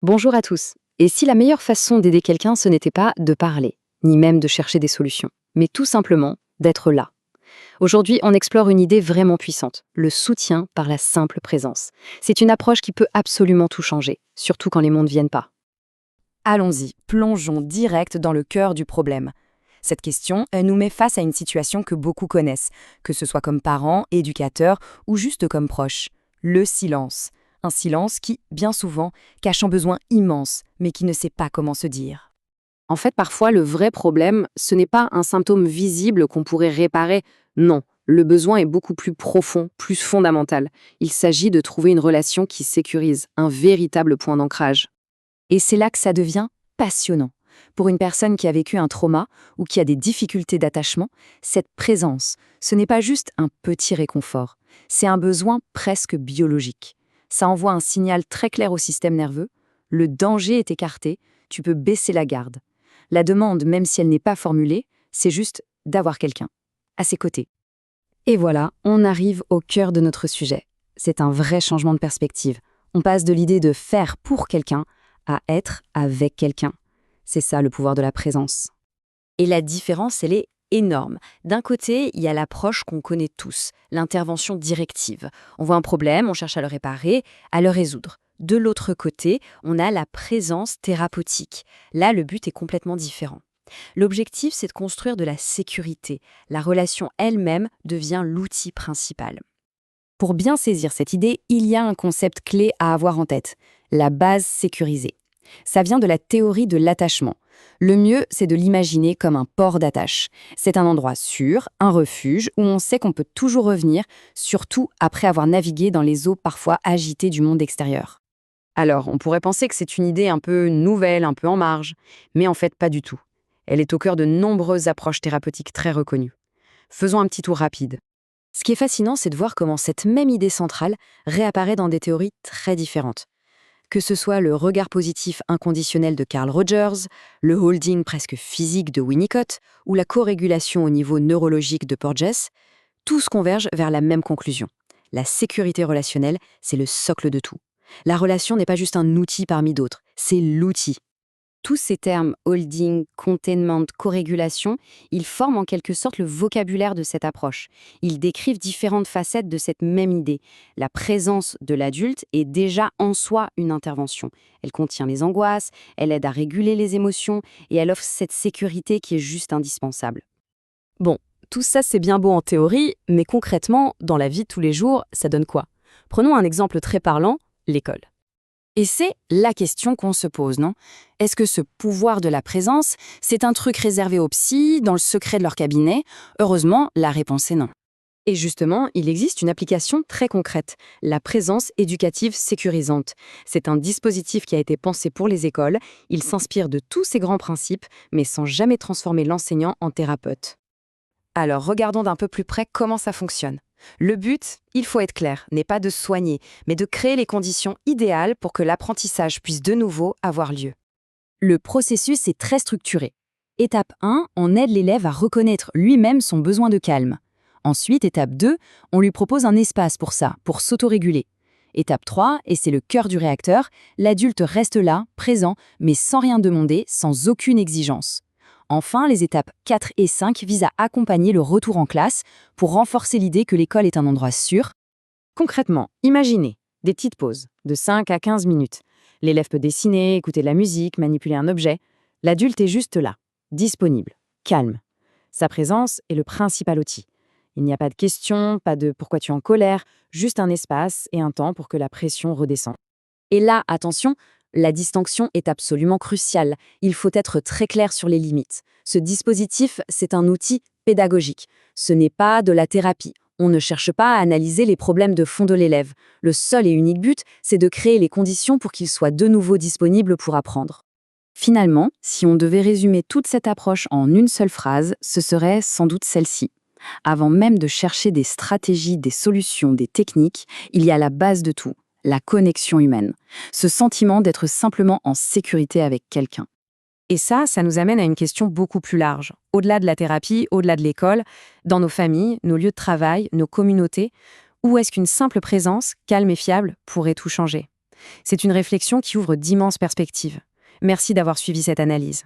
Bonjour à tous. Et si la meilleure façon d'aider quelqu'un, ce n'était pas de parler, ni même de chercher des solutions, mais tout simplement d'être là. Aujourd'hui, on explore une idée vraiment puissante, le soutien par la simple présence. C'est une approche qui peut absolument tout changer, surtout quand les mots ne viennent pas. Allons-y, plongeons direct dans le cœur du problème. Cette question, elle nous met face à une situation que beaucoup connaissent, que ce soit comme parents, éducateurs ou juste comme proches. Le silence. Un silence qui, bien souvent, cache un besoin immense, mais qui ne sait pas comment se dire. En fait, parfois, le vrai problème, ce n'est pas un symptôme visible qu'on pourrait réparer. Non, le besoin est beaucoup plus profond, plus fondamental. Il s'agit de trouver une relation qui sécurise, un véritable point d'ancrage. Et c'est là que ça devient passionnant. Pour une personne qui a vécu un trauma ou qui a des difficultés d'attachement, cette présence, ce n'est pas juste un petit réconfort, c'est un besoin presque biologique. Ça envoie un signal très clair au système nerveux, le danger est écarté, tu peux baisser la garde. La demande, même si elle n'est pas formulée, c'est juste d'avoir quelqu'un, à ses côtés. Et voilà, on arrive au cœur de notre sujet. C'est un vrai changement de perspective. On passe de l'idée de faire pour quelqu'un à être avec quelqu'un. C'est ça le pouvoir de la présence. Et la différence, elle est énorme. D'un côté, il y a l'approche qu'on connaît tous, l'intervention directive. On voit un problème, on cherche à le réparer, à le résoudre. De l'autre côté, on a la présence thérapeutique. Là, le but est complètement différent. L'objectif, c'est de construire de la sécurité. La relation elle-même devient l'outil principal. Pour bien saisir cette idée, il y a un concept clé à avoir en tête, la base sécurisée. Ça vient de la théorie de l'attachement. Le mieux, c'est de l'imaginer comme un port d'attache. C'est un endroit sûr, un refuge, où on sait qu'on peut toujours revenir, surtout après avoir navigué dans les eaux parfois agitées du monde extérieur. Alors, on pourrait penser que c'est une idée un peu nouvelle, un peu en marge, mais en fait pas du tout. Elle est au cœur de nombreuses approches thérapeutiques très reconnues. Faisons un petit tour rapide. Ce qui est fascinant, c'est de voir comment cette même idée centrale réapparaît dans des théories très différentes. Que ce soit le regard positif inconditionnel de Carl Rogers, le holding presque physique de Winnicott ou la corrégulation au niveau neurologique de Porges, tous convergent vers la même conclusion. La sécurité relationnelle, c'est le socle de tout. La relation n'est pas juste un outil parmi d'autres, c'est l'outil. Tous ces termes, holding, containment, corrégulation, ils forment en quelque sorte le vocabulaire de cette approche. Ils décrivent différentes facettes de cette même idée. La présence de l'adulte est déjà en soi une intervention. Elle contient les angoisses, elle aide à réguler les émotions et elle offre cette sécurité qui est juste indispensable. Bon, tout ça c'est bien beau en théorie, mais concrètement, dans la vie de tous les jours, ça donne quoi? Prenons un exemple très parlant, l'école. Et c'est la question qu'on se pose, non? Est-ce que ce pouvoir de la présence, c'est un truc réservé aux psys, dans le secret de leur cabinet? Heureusement, la réponse est non. Et justement, il existe une application très concrète, la présence éducative sécurisante. C'est un dispositif qui a été pensé pour les écoles, il s'inspire de tous ces grands principes, mais sans jamais transformer l'enseignant en thérapeute. Alors regardons d'un peu plus près comment ça fonctionne. Le but, il faut être clair, n'est pas de soigner, mais de créer les conditions idéales pour que l'apprentissage puisse de nouveau avoir lieu. Le processus est très structuré. Étape 1, on aide l'élève à reconnaître lui-même son besoin de calme. Ensuite, étape 2, on lui propose un espace pour ça, pour s'autoréguler. Étape 3, et c'est le cœur du réacteur, l'adulte reste là, présent, mais sans rien demander, sans aucune exigence. Enfin, les étapes 4 et 5 visent à accompagner le retour en classe pour renforcer l'idée que l'école est un endroit sûr. Concrètement, imaginez des petites pauses de 5 à 15 minutes. L'élève peut dessiner, écouter de la musique, manipuler un objet. L'adulte est juste là, disponible, calme. Sa présence est le principal outil. Il n'y a pas de questions, pas de pourquoi tu es en colère, juste un espace et un temps pour que la pression redescende. Et là, attention, la distinction est absolument cruciale. Il faut être très clair sur les limites. Ce dispositif, c'est un outil pédagogique. Ce n'est pas de la thérapie. On ne cherche pas à analyser les problèmes de fond de l'élève. Le seul et unique but, c'est de créer les conditions pour qu'il soit de nouveau disponible pour apprendre. Finalement, si on devait résumer toute cette approche en une seule phrase, ce serait sans doute celle-ci. Avant même de chercher des stratégies, des solutions, des techniques, il y a la base de tout, la connexion humaine. Ce sentiment d'être simplement en sécurité avec quelqu'un. Et ça nous amène à une question beaucoup plus large. Au-delà de la thérapie, au-delà de l'école, dans nos familles, nos lieux de travail, nos communautés, où est-ce qu'une simple présence, calme et fiable, pourrait tout changer? C'est une réflexion qui ouvre d'immenses perspectives. Merci d'avoir suivi cette analyse.